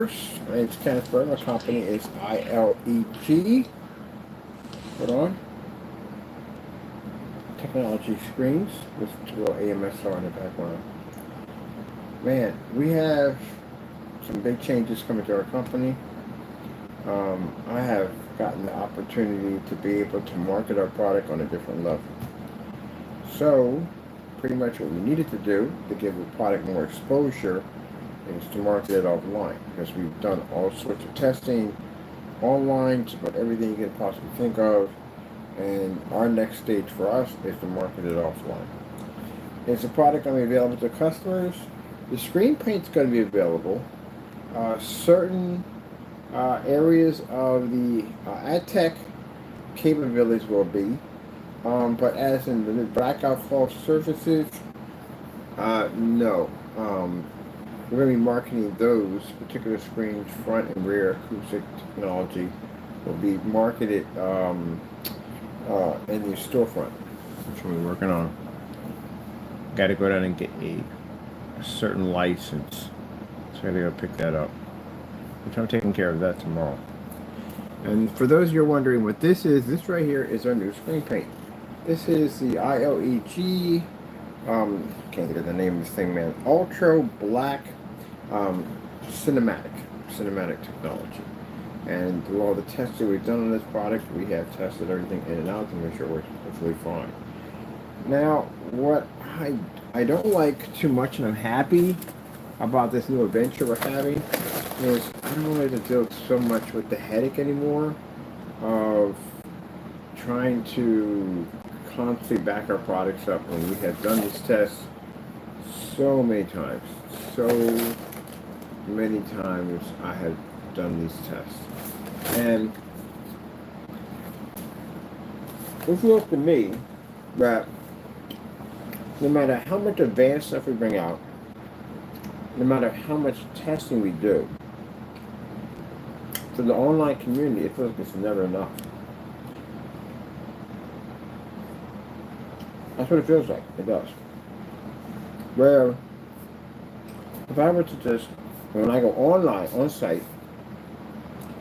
My name's Kenneth Berg. My company is ILEG. Hold on. Technology Screens with little AMSR in the background. Man, we have some big changes coming to our company. I have gotten the opportunity to be able to market our product on a different level. So, pretty much what we needed to do to give the product more exposure is to market it offline, because we've done all sorts of testing online, just about everything you can possibly think of, and our next stage for us is to market it offline. Is the product going to be available to customers? The screen paint's going to be available. Certain areas of the ad tech capabilities will be, but as in the blackout cloth surfaces, no. We're going to be marketing those particular screens, front and rear acoustic technology, will be marketed in the storefront, which we're working on. Got to go down and get a certain license, so I got to go pick that up, which I'm taking care of that tomorrow. And for those of you wondering what this is, this right here is our new screen paint. This is the ILEG, can't think of the name of this thing, man, Ultra Black cinematic technology. And through all the tests that we've done on this product, we have tested everything in and out to make sure it works perfectly fine. Now, what I don't like too much, and I'm happy about this new adventure we're having, is I don't want to deal so much with the headache anymore of trying to constantly back our products up when we have done this test so many times. So many times I have done these tests. And it feels to me that no matter how much advanced stuff we bring out, no matter how much testing we do, for the online community, it feels like it's never enough. That's what it feels like. It does. Where if I were to just, when I go online, on site,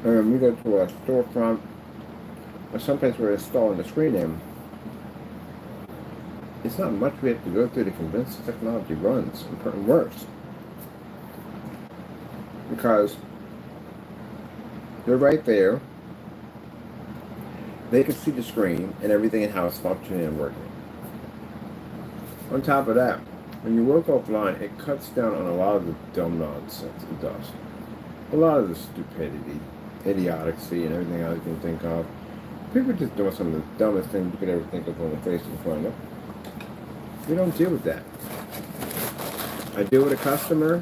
and we go to a storefront or someplace where it's installing the screen in, it's not much we have to go through to convince the technology runs and works. Because they're right there. They can see the screen and everything and how it's functioning and working. On top of that, when you work offline, it cuts down on a lot of the dumb nonsense. It does. A lot of the stupidity, idiocy, and everything else you can think of. People are just doing some of the dumbest things you could ever think of on the face of the planet. We don't deal with that. I deal with a customer.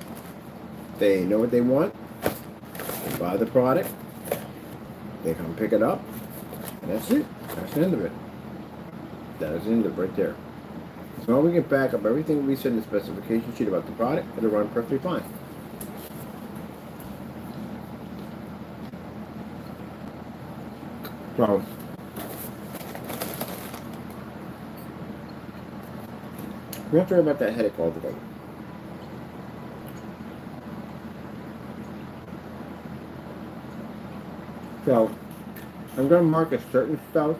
They know what they want. They buy the product. They come pick it up. And that's it. That's the end of it. That is the end of it right there. As long as we can back up everything we said in the specification sheet about the product, it'll run perfectly fine. So, we have to worry about that headache altogether. So, I'm going to market certain stuff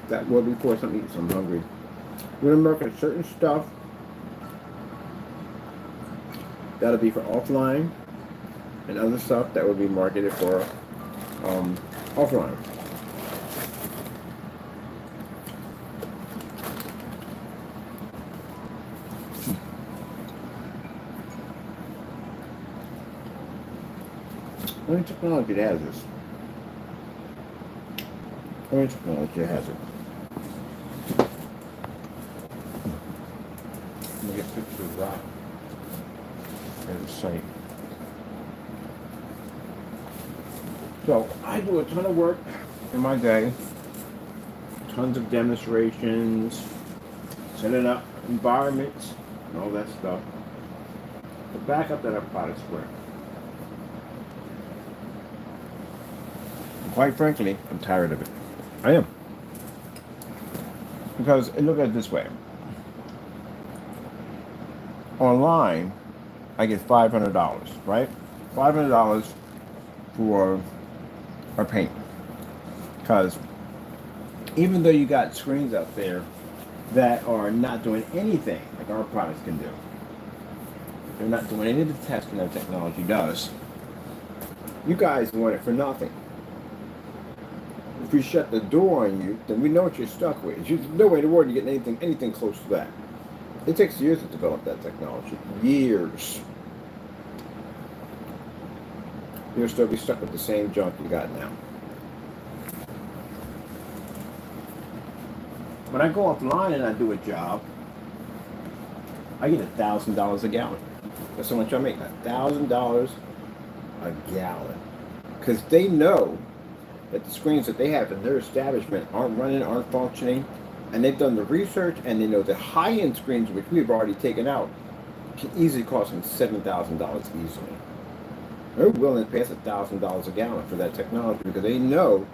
that will be for something to eat, so I'm hungry. I'm going to market certain stuff that'll be for offline, and other stuff that will be marketed for offline. Only technology that has this. Only technology that has it. Let me get pictures of rock and the site. So I do a ton of work in my day. Tons of demonstrations, setting up environments, and all that stuff. To back up that our products work. Quite frankly, I'm tired of it. I am. Because look at it this way. Online, I get $500, right? $500 for our paint. Because even though you got screens out there that are not doing anything like our products can do, they're not doing any of the testing that technology does. You guys want it for nothing. If we shut the door on you, then we know what you're stuck with. There's no way in the world you're getting anything close to that. It takes years to develop that technology. Years. You'll still be stuck with the same junk you got now. When I go offline and I do a job, I get $1,000 a gallon. That's how much I make. $1,000 a gallon. Because they know that the screens that they have in their establishment aren't running, aren't functioning, and they've done the research, and they know the high-end screens, which we've already taken out, can easily cost them $7,000 easily. They're willing to pay us $1,000 a gallon for that technology because they know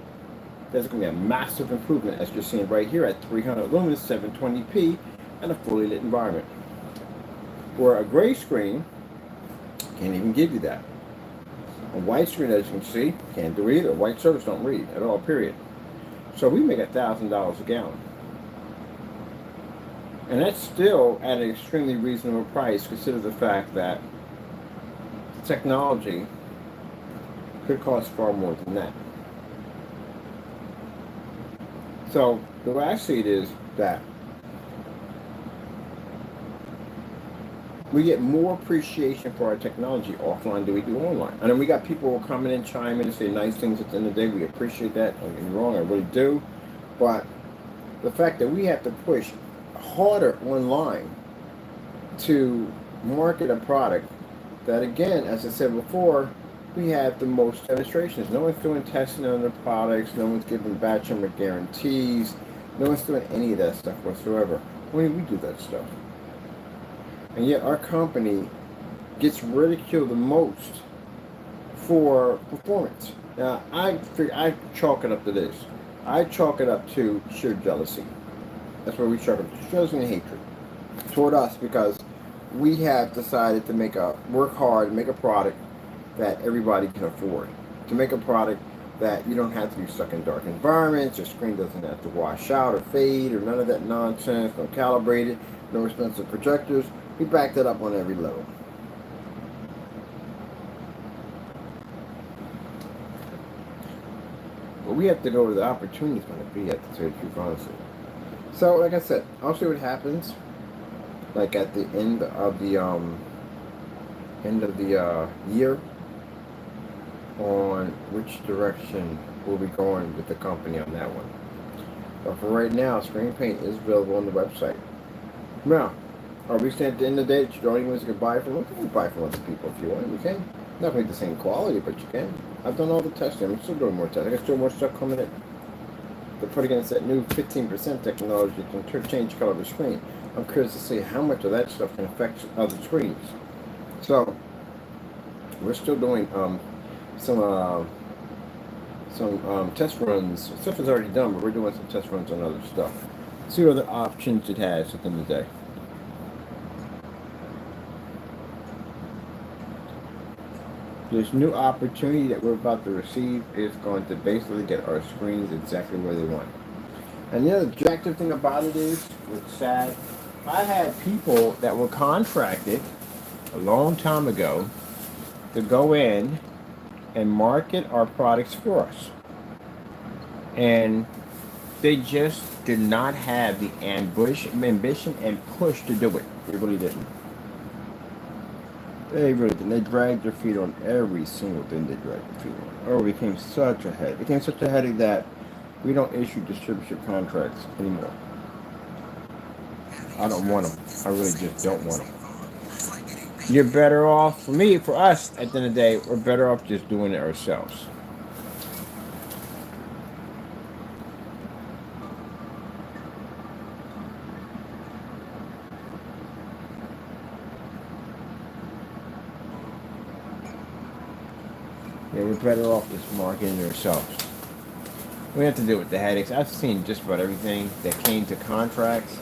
there's going to be a massive improvement, as you're seeing right here at 300 lumens, 720p, and a fully lit environment. Where a gray screen can't even give you that. A white screen, as you can see, can't do either. White servers don't read at all, period. So we make $1,000 a gallon. And that's still at an extremely reasonable price, consider the fact that the technology could cost far more than that. So the way I see it is that we get more appreciation for our technology offline than we do online. And then we got people who will come in and chime in and say nice things at the end of the day. We appreciate that. Don't get me wrong, I really do. But the fact that we have to push harder online to market a product that, again, as I said before, we have the most demonstrations. No one's doing testing on their products. No one's giving batch number guarantees. No one's doing any of that stuff whatsoever. We do that stuff. And yet our company gets ridiculed the most for performance. Now, I chalk it up to this. I chalk it up to sheer jealousy. That's where we chalk it up to jealousy and hatred toward us, because we have decided to work hard and make a product that everybody can afford. To make a product that you don't have to be stuck in dark environments, your screen doesn't have to wash out or fade or none of that nonsense, no calibrated, no expensive projectors. We backed it up on every level. But we have to go where the opportunity's going to be, at to tell the truth, honestly. So, like I said, I'll see what happens. Like at the end of the year, on which direction we'll be going with the company on that one. But for right now, Screen Paint is available on the website. Now, are we saying at the end of the day that you don't even buy it from us? You can buy from other people if you want. You can. Not quite the same quality, but you can. I've done all the testing. I'm still doing more testing. I got still more stuff coming in. They're putting against that new 15% technology can change the color of the screen. I'm curious to see how much of that stuff can affect other screens. So, we're still doing some test runs. Stuff is already done, but we're doing some test runs on other stuff. See what other options it has at the end of the day. This new opportunity that we're about to receive is going to basically get our screens exactly where they want. And the other objective thing about it is, it's sad, I had people that were contracted a long time ago to go in and market our products for us. And they just did not have the ambition and push to do it. They really didn't. They really didn't. They dragged their feet on every single thing they dragged their feet on. Oh, it became such a headache. It became such a headache that we don't issue distributorship contracts anymore. I don't want them. I really just don't want them. You're better off, for us, at the end of the day, we're better off just doing it ourselves. Yeah, we're better off just marketing it ourselves. We have to deal with the headaches. I've seen just about everything that came to contracts.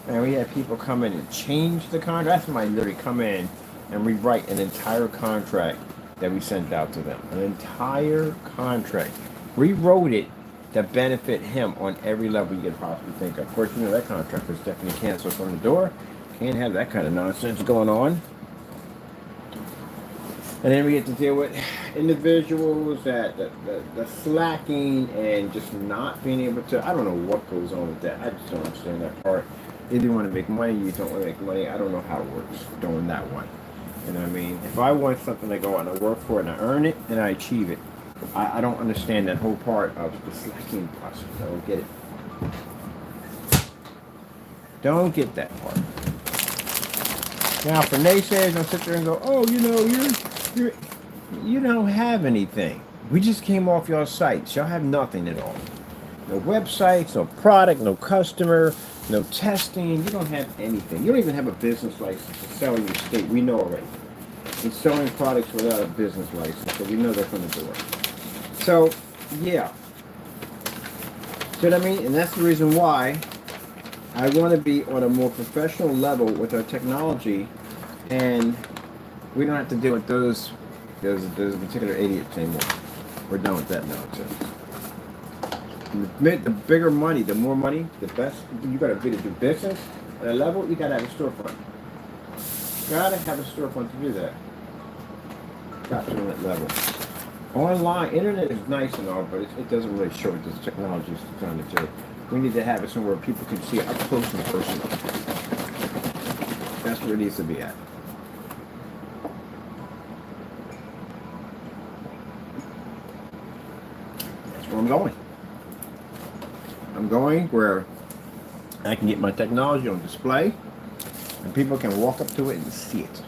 And we had people come in and change the contract. Somebody literally come in and rewrite an entire contract that we sent out to them. An entire contract. Rewrote it to benefit him on every level you could possibly think of. Of course, you know that contract was definitely canceled from the door. Can't have that kind of nonsense going on. And then we get to deal with individuals that the slacking and just not being able to. I don't know what goes on with that. I just don't understand that part. Either you want to make money, you don't want to make money. I don't know how it works doing that one. You know what I mean? If I want something to go out and I work for it and I earn it and I achieve it, I don't understand that whole part of the slacking process. I don't get it. Don't get that part. Now, for naysayers, I'll sit there and go, oh, you know, you don't have anything. We just came off your sites. Y'all have nothing at all. No websites, no product, no customer, no testing. You don't have anything. You don't even have a business license to sell in your state. We know already. It's selling products without a business license, so we know they're from the door. So, yeah. See what I mean? And that's the reason why I want to be on a more professional level with our technology, and we don't have to deal with those particular idiots anymore. We're done with that nonsense. The bigger money, the more money, the best. You got to be to do business at a level. You got to have a storefront. You got to have a storefront to do that. Got you on that level. Online, internet is nice and all, but it doesn't really show what this technology is trying to do. We need to have it somewhere people can see it up close and personal. That's where it needs to be at. That's where I'm going. I'm going where I can get my technology on display and people can walk up to it and see it.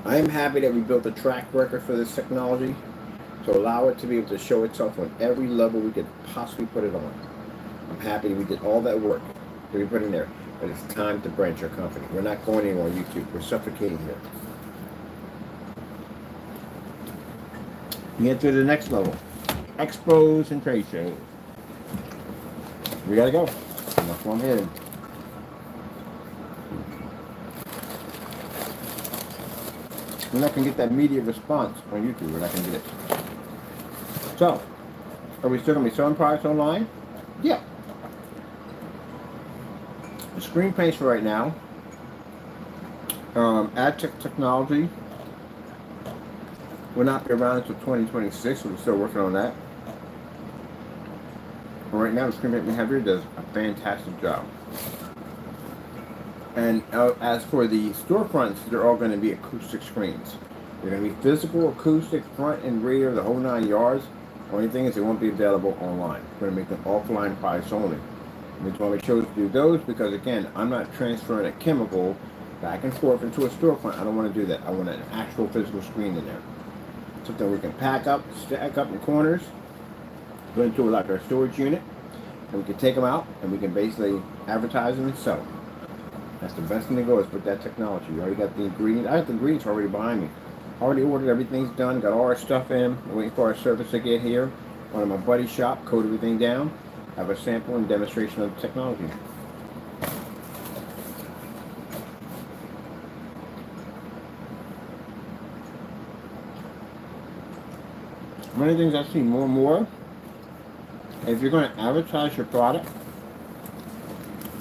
I am happy that we built a track record for this technology to allow it to be able to show itself on every level we could possibly put it on. I'm happy we did all that work that we put in there, but it's time to branch our company. We're not going anywhere on YouTube. We're suffocating here. We get to the next level. Expos and trade shows. We gotta go. That's where I'm heading. We're not going to get that immediate response on YouTube. We're not going to get it. So, are we still going to be selling products online? Yeah. The screen paints for right now. AdTech technology will not be around until 2026, so we're still working on that. But right now, the screen paint we have here does a fantastic job. And as for the storefronts, they're all going to be acoustic screens. They're going to be physical, acoustic, front and rear, the whole 9 yards. Only thing is they won't be available online. We're going to make them offline price only. That's why we chose to do those, because again, I'm not transferring a chemical back and forth into a storefront. I don't want to do that. I want an actual physical screen in there. Something we can pack up, stack up in corners, go into like our storage unit, and we can take them out and we can basically advertise them and sell them. That's the best thing to go is with that technology. You already got the ingredients. I got the ingredients already behind me. Already ordered, everything's done, got all our stuff in. I'm waiting for our service to get here. One of my buddy's shop, code everything down. Have a sample and demonstration of the technology. One of the things I see more and more, if you're going to advertise your product,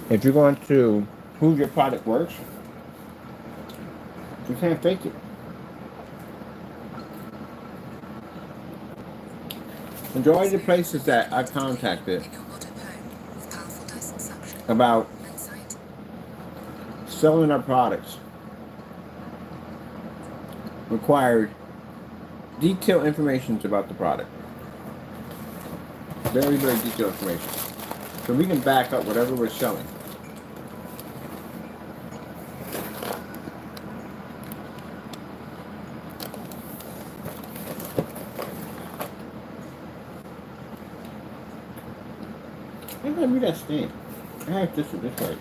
if you're going to prove your product works, you can't fake it. Majority of the places that I contacted about selling our products required detailed information about the product. Very, very detailed information. So we can back up whatever we're selling. I'm gonna read that stain. I have this way.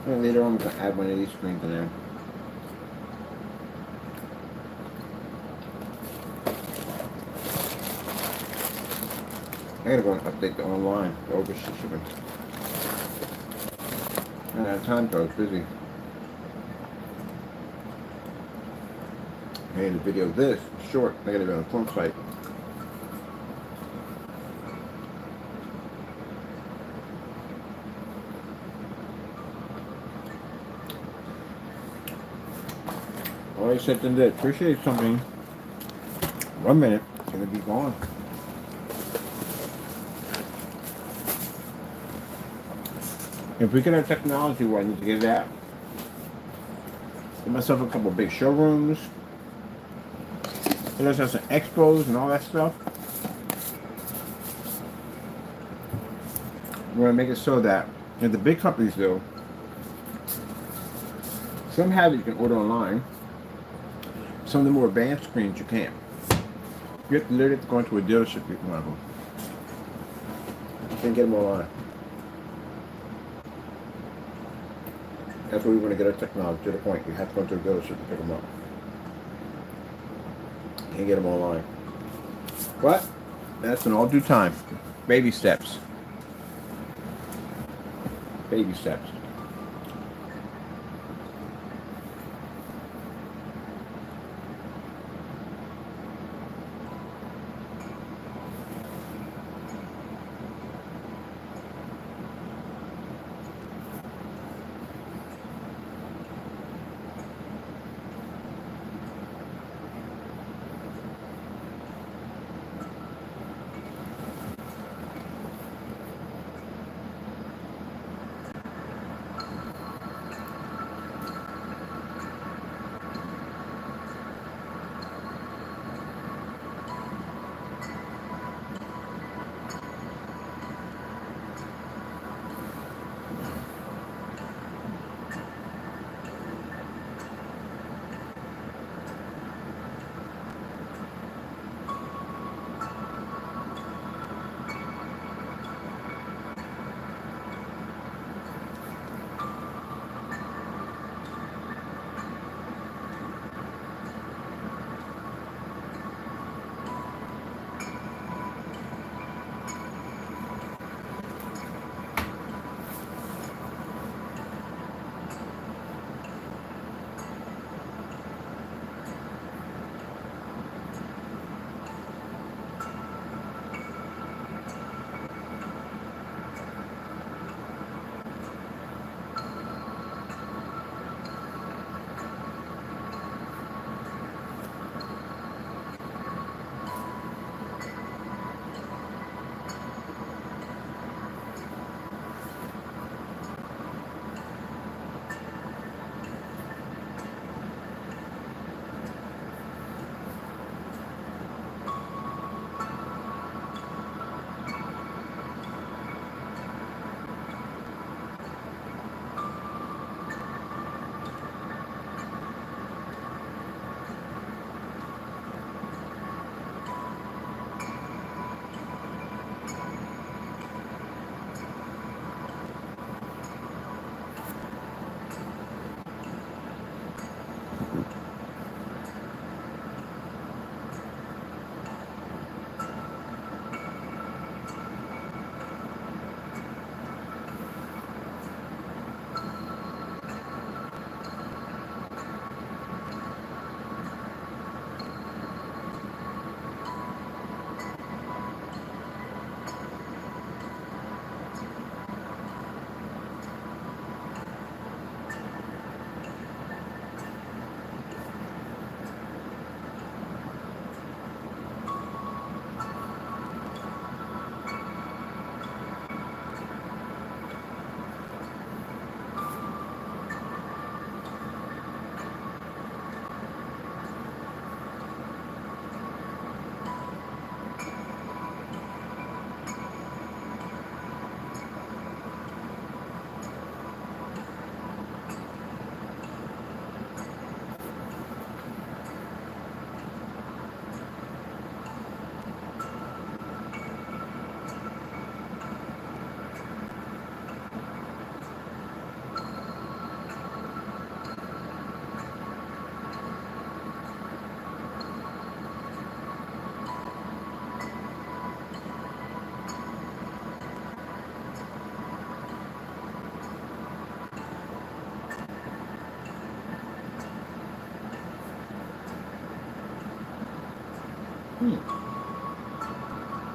And later on, I'm gonna add one of these screens in there. I gotta go and update the online, the overseas shipping. And at times I was busy. I made a video of this, short. I gotta be on the phone site. All I said to them, appreciate something. 1 minute, it's gonna be gone. If we get our technology where I need to get it at, get myself a couple of big showrooms. Let us have some expos and all that stuff. We're gonna make it so that, and the big companies do, some have it you can order online. Some of the more advanced screens you can't. You have to literally have to go into a dealership to get one of them. You can't get them online. That's where we want to get our technology to the point. You have to go to a dealership to pick them up. Can't get them online. But that's in all due time. Baby steps. Baby steps.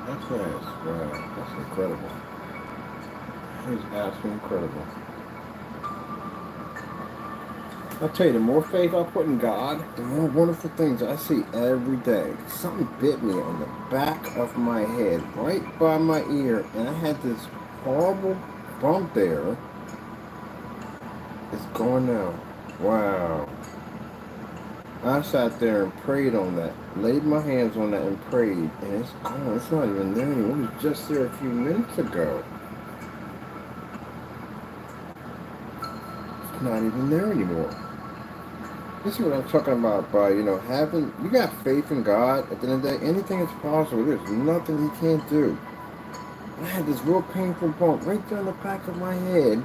That's nice. Wow, that's incredible. That is absolutely incredible. I'll tell you, the more faith I put in God, the more wonderful things I see every day. Something bit me on the back of my head, right by my ear, and I had this horrible bump there. It's gone now. Wow. I sat there and prayed on that, laid my hands on that and prayed, and it's gone. It's not even there anymore. It was just there a few minutes ago. It's not even there anymore. This is what I'm talking about by, having, you got faith in God. At the end of the day, anything is possible. There's nothing He can't do. I had this real painful bump right there on the back of my head,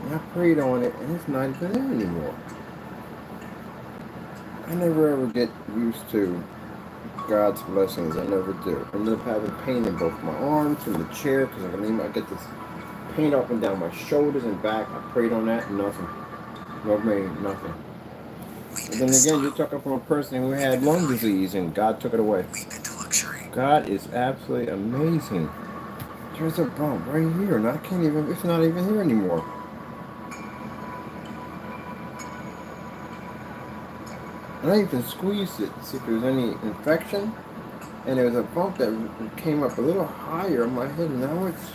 and I prayed on it, and it's not even there anymore. I never ever get used to God's blessings. I never do. I end up having pain in both my arms and the chair because I get this pain up and down my shoulders and back. I prayed on that, nothing. No pain, nothing. And then again, you're talking from a person who had lung disease and God took it away. God is absolutely amazing. There's a bump right here and it's not even here anymore. And I even squeezed it to see if there was any infection. And there was a bump that came up a little higher on my head. And now it's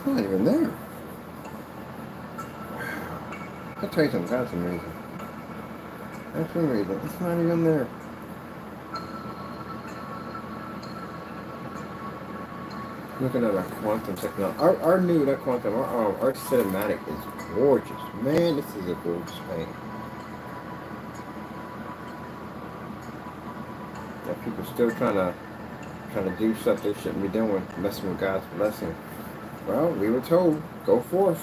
not even there. I'll tell you something, that's amazing. That's amazing. It's not even there. Looking at our quantum technology. Our quantum, our cinematic is gorgeous. Man, this is a gorgeous paint. That people still trying to do stuff they shouldn't be doing, messing with God's blessing. Well, we were told, go forth.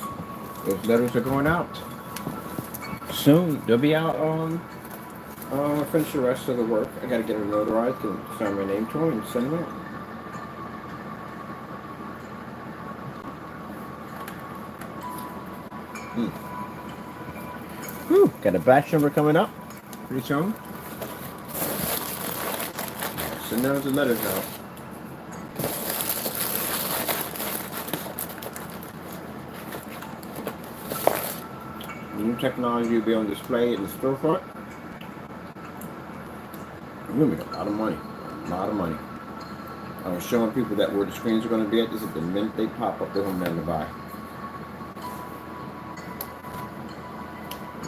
Those letters are going out. Soon, they'll be out I finish the rest of the work. I gotta get them notarized and sign my name to them and send them out. Whew, got a batch number coming up pretty soon. Send those the letters out. New technology will be on display in the storefront. We're gonna make a lot of money. A lot of money. I was showing people that where the screens are going to be at. This is the minute they pop up, they're going to buy.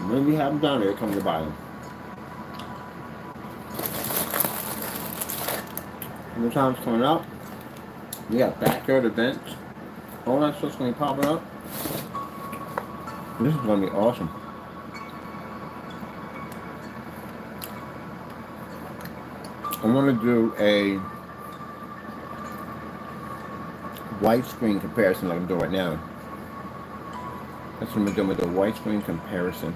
When we have them down there, come to buy them. More times coming up. We got backyard events. All that stuff's going to be popping up. This is going to be awesome. I want to do a widescreen comparison like I'm doing right now. That's what I'm doing with the widescreen comparison.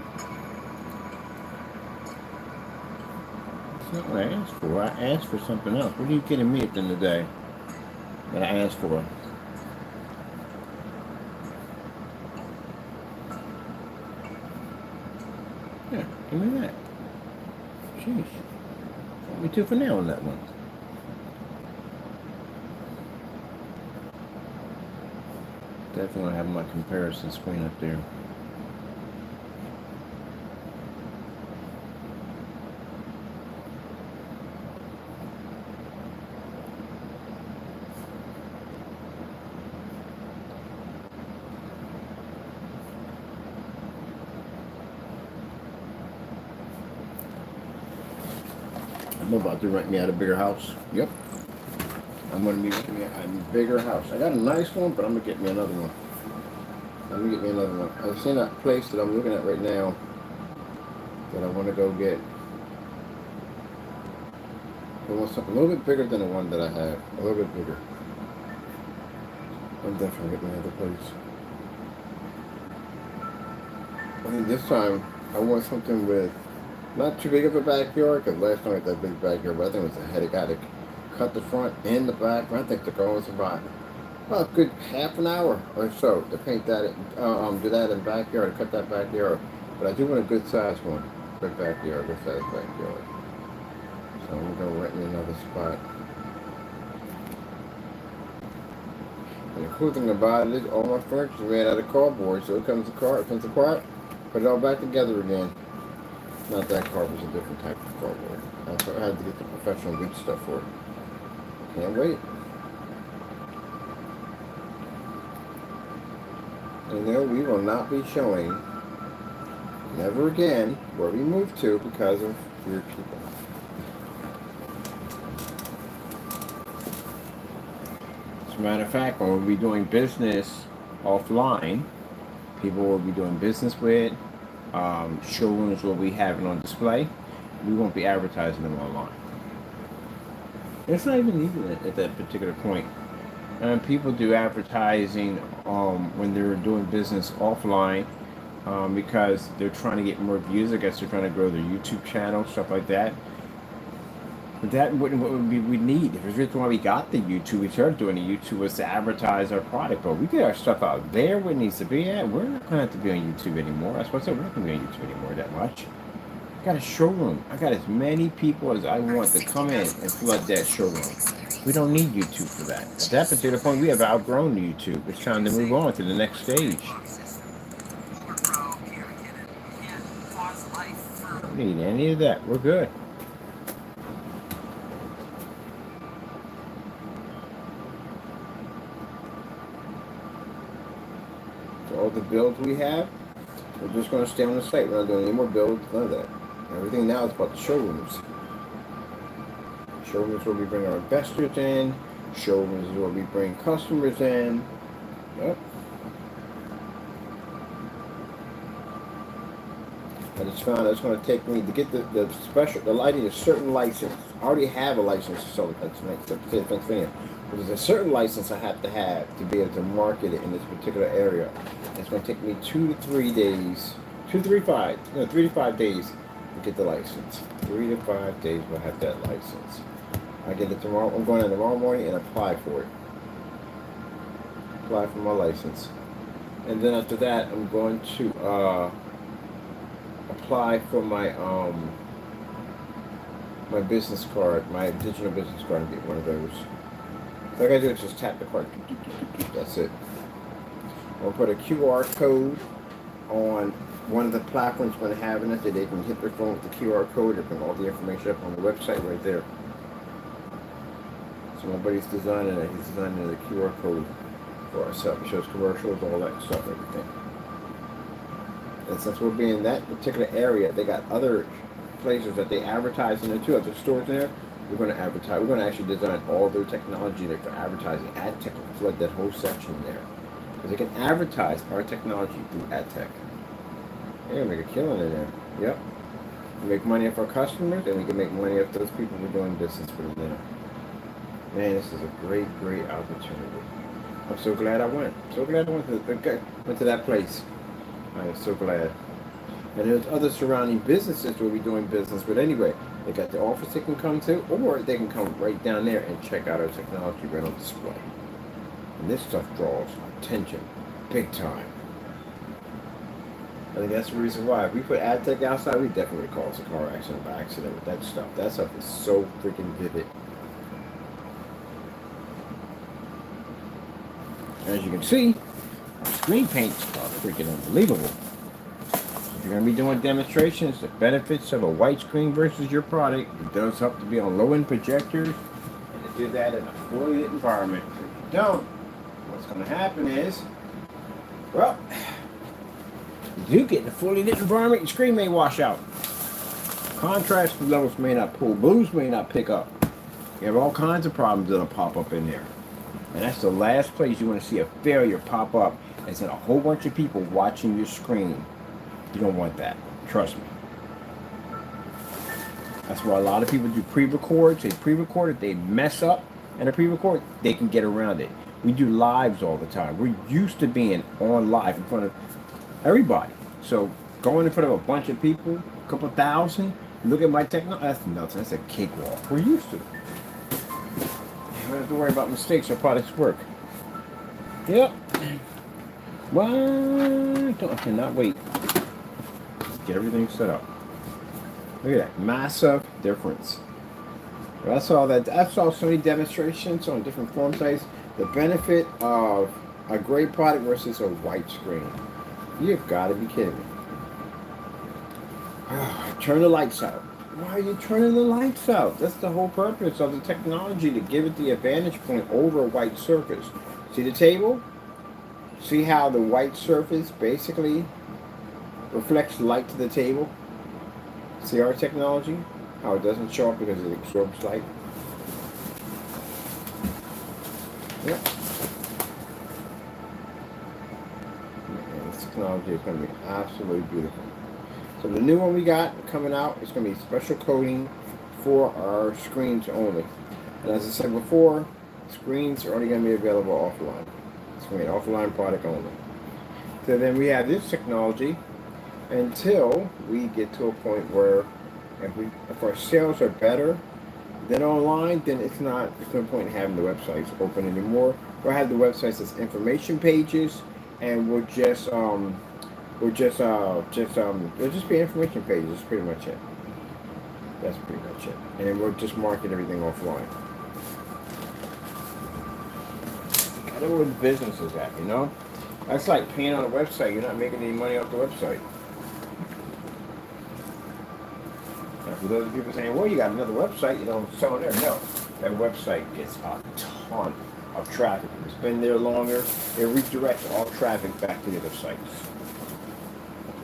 That's not what I asked for. I asked for something else. What are you getting me at the end of the day that I asked for? Yeah, give me that. Jeez. Got me 2 for now on that one. Definitely want to have my comparison screen up there. I'm about to rent me out a bigger house. Yep. I'm going to be getting me a bigger house. I got a nice one, but I'm going to get me another one. I've seen that place that I'm looking at right now that I want to go get. I want something a little bit bigger than the one that I have. A little bit bigger. I'm definitely getting another place. I think this time I want something with not too big of a backyard, because last time I had that big backyard, but I think it was a headache. I had to cut the front and the back. I think they're going about a good half an hour or so to paint that, do that in the backyard, cut that backyard. But I do want a good sized one, good backyard, good sized backyard. So So I'm gonna rent me another spot. And the cool thing about it is all my furniture is made out of cardboard, so it comes apart, put it all back together again. Not that cardboard, it's a different type of cardboard. I had to get the professional good stuff for it. Can't wait. And no, we will not be showing, never again, where we moved to because of weird people. As a matter of fact, when we'll be doing business offline, people will be doing business with, showrooms will be having on display. We won't be advertising them online. It's not even needed at that particular point. And people do advertising when they're doing business offline because they're trying to get more views. I guess they're trying to grow their YouTube channel, stuff like that. But that wouldn't what would be we need. If it's the reason why we got the YouTube, we started doing the YouTube was to advertise our product. But we get our stuff out there where it needs to be at. We're not going to have to be on YouTube anymore. That's what I said. We're not going to be on YouTube anymore that much. I got a showroom. I got as many people as I want to come in and flood that showroom. We don't need YouTube for that. At that particular point, we have outgrown YouTube. It's time to move on to the next stage. Don't need any of that. We're good. So all the builds we have, we're just going to stay on the site. We're not doing any more builds, none of that. Everything now is about the showrooms. Showrooms where we bring our investors in. Showrooms is where we bring customers in. Yep. I just found it's going to take me to get the lighting, a certain license. I already have a license to sell in Pennsylvania. But there's a certain license I have to be able to market it in this particular area. It's going to take me 2 to 3 days, 3 to 5 days to get the license. 3 to 5 days we'll have that license. I get it tomorrow. I'm going in tomorrow morning and apply for it. Apply for my license. And then after that, I'm going to apply for my my business card, my digital business card, and get one of those. So all I gotta do is just tap the card. That's it. I'll put a QR code on one of the platforms when having it that they can hit their phone with the QR code and bring all the information up on the website right there. So my buddy's designing it. He's designing the QR code for ourselves. It shows commercials, all that stuff, everything. And since we'll be in that particular area, they got other places that they advertise in there too, other stores in there. We're going to advertise. We're going to actually design all their technology there for advertising. AdTech will flood that whole section there. Because they can advertise our technology through AdTech. They're going to make a killing in there. Yep. We make money off our customers, and we can make money off those people we're doing business with there. Man, this is a great, great opportunity. I'm so glad I went. So glad I went to that place. I am so glad. And there's other surrounding businesses we'll be doing business with anyway. They got the office they can come to, or they can come right down there and check out our technology right on display. And this stuff draws attention, big time. I think that's the reason why. If we put AdTech outside, we definitely cause a car accident by accident with that stuff. That stuff is so freaking vivid. As you can see, screen paints are freaking unbelievable. If you're going to be doing demonstrations, the benefits of a white screen versus your product, it does help to be on low-end projectors and to do that in a fully lit environment. If you don't, what's going to happen is, well, you do get in a fully lit environment, your screen may wash out. Contrast levels may not pull, blues may not pick up. You have all kinds of problems that'll pop up in there. And that's the last place you want to see a failure pop up. It's in a whole bunch of people watching your screen. You don't want that. Trust me. That's why a lot of people do pre-records. They pre-record it, they mess up, and a pre-record, they can get around it. We do lives all the time. We're used to being on live in front of everybody. So going in front of a bunch of people, a couple thousand, look at my technology, that's nothing. That's a cakewalk. We're used to it. You don't have to worry about mistakes. Our products work. Yep. What? I cannot wait. Get everything set up. Look at that. Massive difference. I saw so many demonstrations on different form sites. The benefit of a gray product versus a white screen. You've got to be kidding me. Turn the lights out. Why are you turning the lights out? That's the whole purpose of the technology, to give it the advantage point over a white surface. See the table? See how the white surface basically reflects light to the table? See our technology? How it doesn't show up because it absorbs light? Yep. And this technology is going to be absolutely beautiful. So the new one we got coming out is going to be special coating for our screens only. And as I said before, screens are only going to be available offline. It's going to be an offline product only. So then we have this technology until we get to a point where if our sales are better than online, then there's no point in having the websites open anymore. We'll have the websites as information pages, and it'll just be information pages. That's pretty much it. That's pretty much it. And then we'll just market everything offline. I know where the business is at, you know? That's like paying on a website. You're not making any money off the website. Now, for those people saying, well, you got another website, you don't sell it there. No. That website gets a ton of traffic. It's been there longer. It redirects all traffic back to the other sites.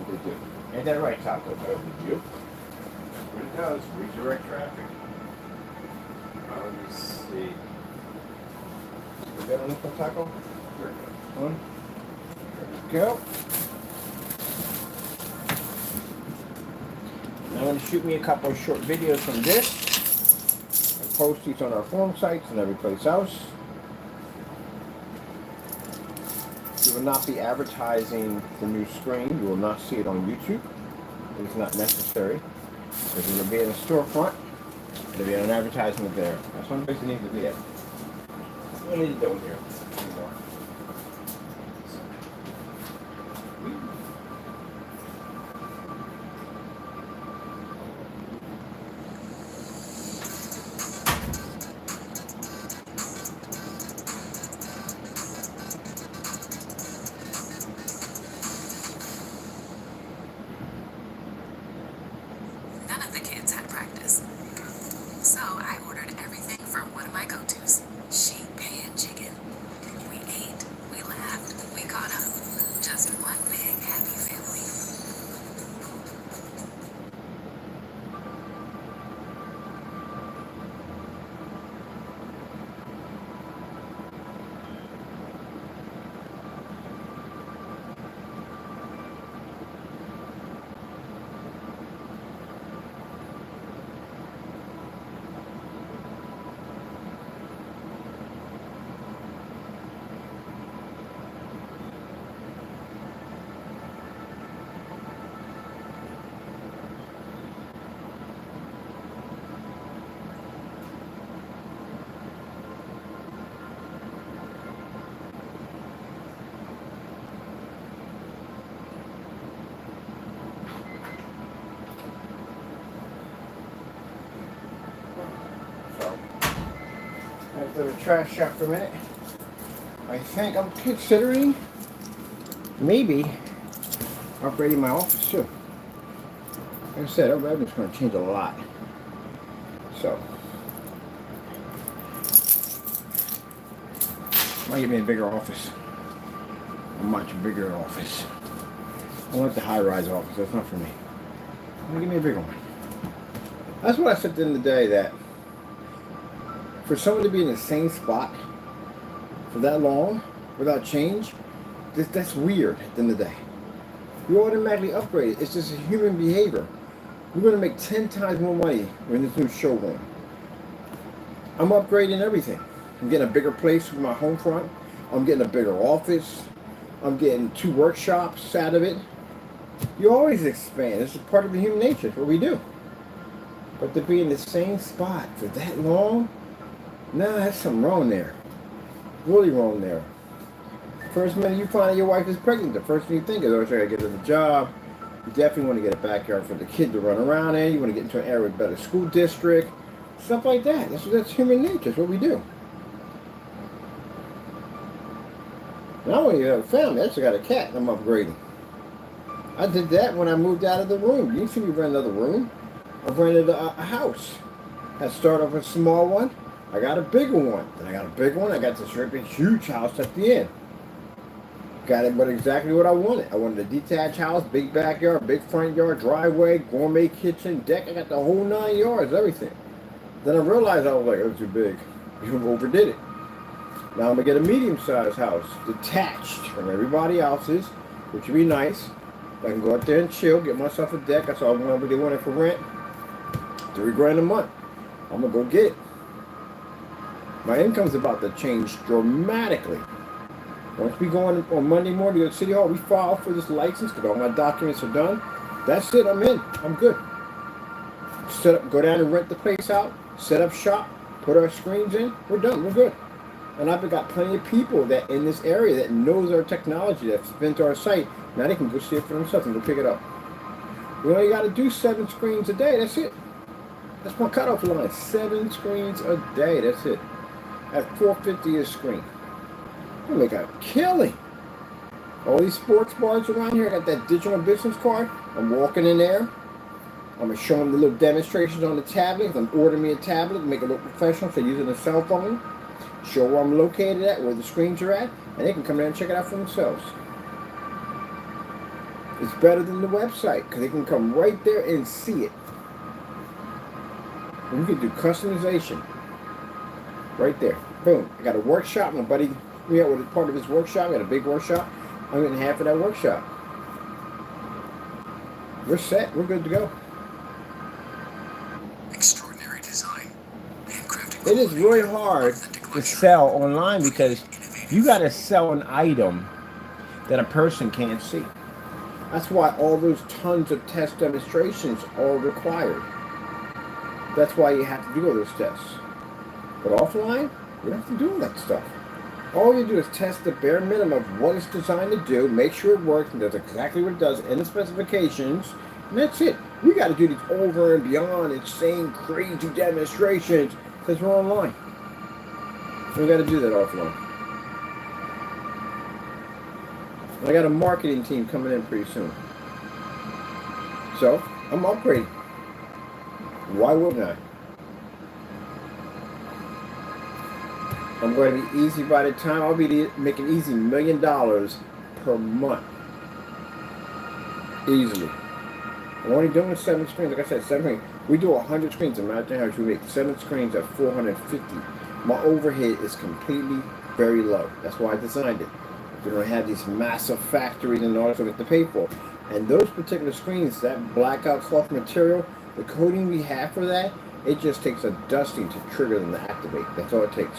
Do. Ain't that right, Taco? That would you. That's what it does. Redirect traffic. Let me see. Is that on the Taco? One. There we go. Now I'm going to shoot me a couple of short videos from this and post these on our forum sites and every place else. We will not be advertising the new screen. You will not see it on YouTube. It is not necessary. It's going to be in a storefront. It'll be an advertisement there. That's one place it needs to be at. What do we need to do here? None of the kids had practice. So I ordered everything from one of my go-tos, sheet pan chicken. We ate, we laughed, we caught up. Just one big happy family. After the trash shop for a minute, I think I'm considering maybe upgrading my office too. Like I said, our revenue's going to change a lot. So, might give me a bigger office. A much bigger office. I want the high-rise office. That's not for me. I'm going to give me a bigger one. That's what I said at the end of the day, that for someone to be in the same spot for that long without change, that's weird at the end of the day. You automatically upgrade it. It's just a human behavior. We're going to make 10 times more money in this new showroom. I'm upgrading everything. I'm getting a bigger place for my home front. I'm getting a bigger office. I'm getting 2 workshops out of it. You always expand. It's a part of the human nature. It's what we do. But to be in the same spot for that long, nah, there's something wrong there. Really wrong there. First minute you find out your wife is pregnant, the first thing you think is, oh, I gotta get her the job. You definitely want to get a backyard for the kid to run around in. You want to get into an area with a better school district. Stuff like that. That's human nature. That's what we do. Not only have a family, I actually got a cat I'm upgrading. I did that when I moved out of the room. You see me rent another room. I rented a house. I started off with a small one. I got a bigger one. Then I got a big one. I got this big, huge house at the end. Got it, but exactly what I wanted. I wanted a detached house, big backyard, big front yard, driveway, gourmet kitchen, deck. I got the whole 9 yards, everything. Then I realized I was like, it was too big. You overdid it. Now I'm gonna get a medium-sized house, detached from everybody else's, which would be nice. I can go out there and chill, get myself a deck. That's all I really wanted for rent. $3 grand a month. I'm gonna go get it. My income's about to change dramatically. Once we go on Monday morning to City Hall, we file for this license because all my documents are done. That's it. I'm in. I'm good. Set up, go down and rent the place out. Set up shop. Put our screens in. We're done. We're good. And I've got plenty of people that in this area that knows our technology, that's been to our site. Now they can go see it for themselves and go pick it up. We only got to do 7 screens a day. That's it. That's my cutoff line. 7 screens a day. That's it. At $4.50 a screen. I make a killing. All these sports bars around here, I got that digital business card. I'm walking in there. I'm going to show them the little demonstrations on the tablet. I'm ordering me a tablet, make it look professional, so using a cell phone. Show where I'm located at, where the screens are at, and they can come down and check it out for themselves. It's better than the website, because they can come right there and see it. And we can do customization. Right there. Boom. I got a workshop. My buddy, we was part of his workshop. We got a big workshop. I'm getting half of that workshop. We're set. We're good to go. Extraordinary design. It is really hard to sell online because you got to sell an item that a person can't see. That's why all those tons of test demonstrations are required. That's why you have to do all those tests. But offline, you don't have to do all that stuff. All you do is test the bare minimum of what it's designed to do, make sure it works and does exactly what it does in the specifications, and that's it. We got to do these over and beyond insane, crazy demonstrations because we're online. We got to do that offline. I got a marketing team coming in pretty soon. So, I'm upgrading. Why wouldn't I? I'm going to be easy by the time I'll be making easy $1 million per month. Easily. I'm only doing 7 screens. Like I said, 7 screens. We do 100 screens. Imagine how we make 7 screens at 450. My overhead is completely very low. That's why I designed it. We don't have these massive factories and all that stuff to pay for. And those particular screens, that blackout cloth material, the coating we have for that, it just takes a dusting to trigger them to activate. That's all it takes.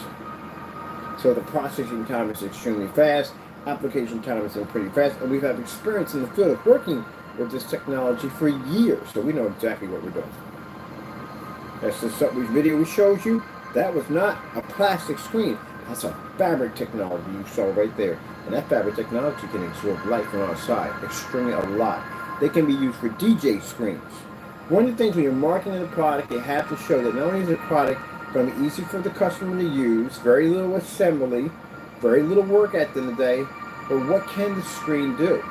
So the processing time is extremely fast. Application time is pretty fast. And we've had experience in the field of working with this technology for years. So we know exactly what we're doing. That's the video we showed you. That was not a plastic screen. That's a fabric technology you saw right there. And that fabric technology can absorb light from outside extremely a lot. They can be used for DJ screens. One of the things when you're marketing a product, you have to show that not only is the product going to be easy for the customer to use, very little assembly, very little work at the end of the day, but what can the screen do?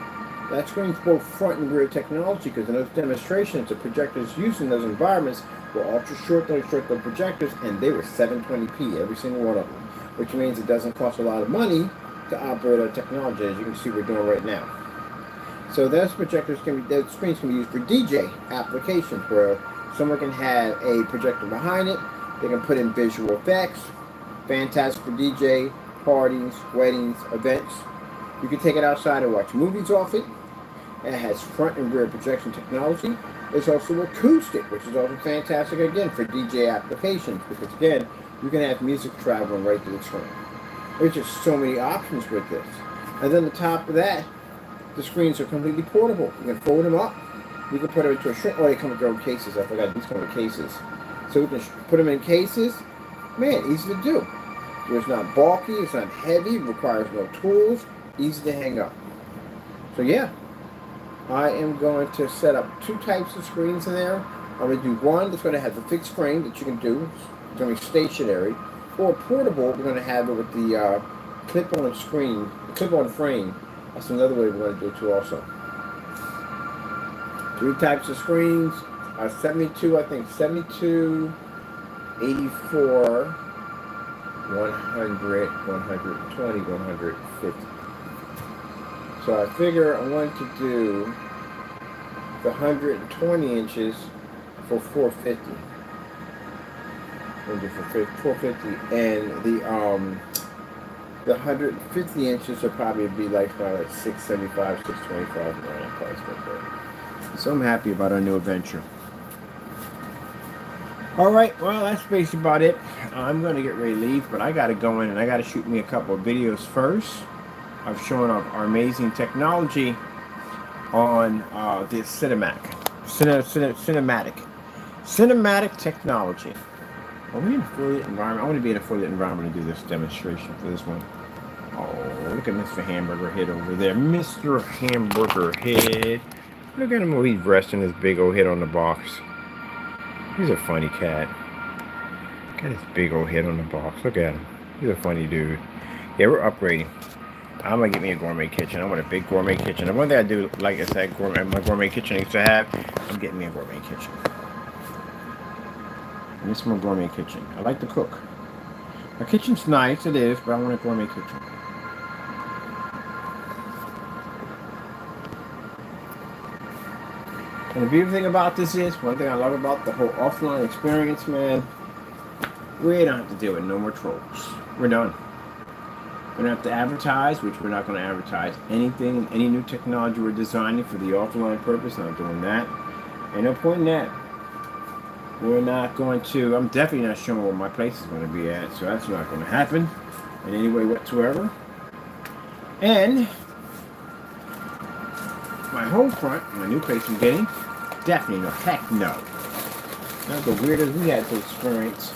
That screen's both front and rear technology because in those demonstrations, the projectors used in those environments were ultra short projectors, and they were 720p, every single one of them, which means it doesn't cost a lot of money to operate our technology, as you can see we're doing right now. So those projectors those screens can be used for DJ applications where someone can have a projector behind it, they can put in visual effects, fantastic for DJ, parties, weddings, events. You can take it outside and watch movies off it. It has front and rear projection technology. It's also acoustic, which is also fantastic again for DJ applications because again, you can have music traveling right through the screen. There's just so many options with this. And then on top of that, the screens are completely portable. You can fold them up. You can put them into a shrink. Oh, they come with their own cases. I forgot these come with cases. So we can put them in cases. Man, easy to do. It's not bulky. It's not heavy. It requires no tools. Easy to hang up. So yeah, I am going to set up 2 types of screens in there. I'm going to do one that's going to have the fixed frame that you can do. It's going to be stationary. Or portable, we're going to have it with the clip-on screen, clip-on frame. That's another way we're going to do it too also. 3 types of screens. 72, I think, 72, 84, 100, 120, 150. So I figure I want to do the 120 inches for 450. We'll do for 450, and the 150 inches will probably be like 675, 625 around that price point. So I'm happy about our new adventure. All right, well, that's basically about it. I'm going to get ready to leave, but I got to go in and I got to shoot me a couple of videos first. I've shown off our amazing technology on the cinematic technology. Are we in affiliate environment? I want to be in affiliate environment to do this demonstration for this one. Oh, look at Mr. Hamburger Head over there. Mr. Hamburger Head. Look at him while he's resting his big old head on the box. He's a funny cat. Look at his big old head on the box. Look at him. He's a funny dude. Yeah, we're upgrading. I'm gonna get me a gourmet kitchen. I want a big gourmet kitchen. The one thing I do, like I said, my gourmet kitchen I used to have, I'm getting me a gourmet kitchen. And this is my gourmet kitchen. I like to cook. My kitchen's nice, it is, but I want a gourmet kitchen. And the beautiful thing about this is, one thing I love about the whole offline experience, man, we don't have to deal with no more trolls. We're done. We don't have to advertise, which we're not going to advertise anything, any new technology we're designing for the offline purpose. Not doing that. Ain't no point in that. We're not going to, I'm definitely not showing where my place is going to be at, so that's not going to happen in any way whatsoever. And my home front, my new place I'm getting, definitely no, heck no. Not the weirdest we had to experience.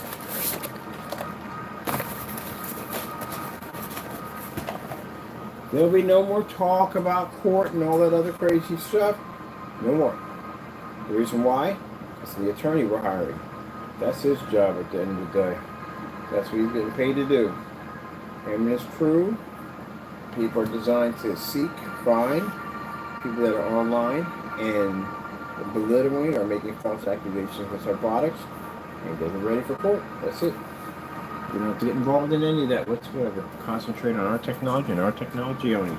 There'll be no more talk about court and all that other crazy stuff. No more. The reason why? It's the attorney we're hiring. That's his job at the end of the day. That's what he's getting paid to do. Him and his crew, people are designed to seek, find people that are online and belittling or making false accusations against our products and get them ready for court. That's it. We don't have to get involved in any of that whatsoever. Concentrate on our technology and our technology only.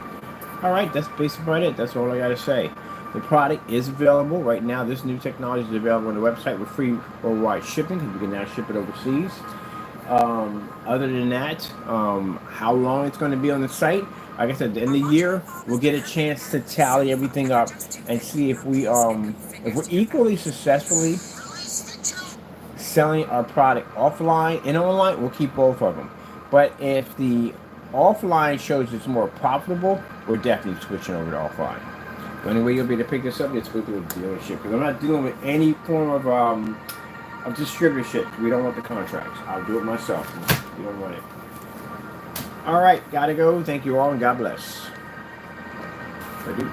Alright, that's basically about it. That's all I gotta say. The product is available right now. This new technology is available on the website with free worldwide shipping, because you can now ship it overseas. Other than that, how long it's going to be on the site, like I said, at the end of the year, we'll get a chance to tally everything up and see if we're equally successfully selling our product offline and online. We'll keep both of them. But if the offline shows it's more profitable, we're definitely switching over to offline. The only way you'll be able to pick this up is go through a dealership, because I'm not dealing with any form of distributorship. We don't want the contracts. I'll do it myself. You don't want it. All right, gotta go. Thank you all, and God bless. I do.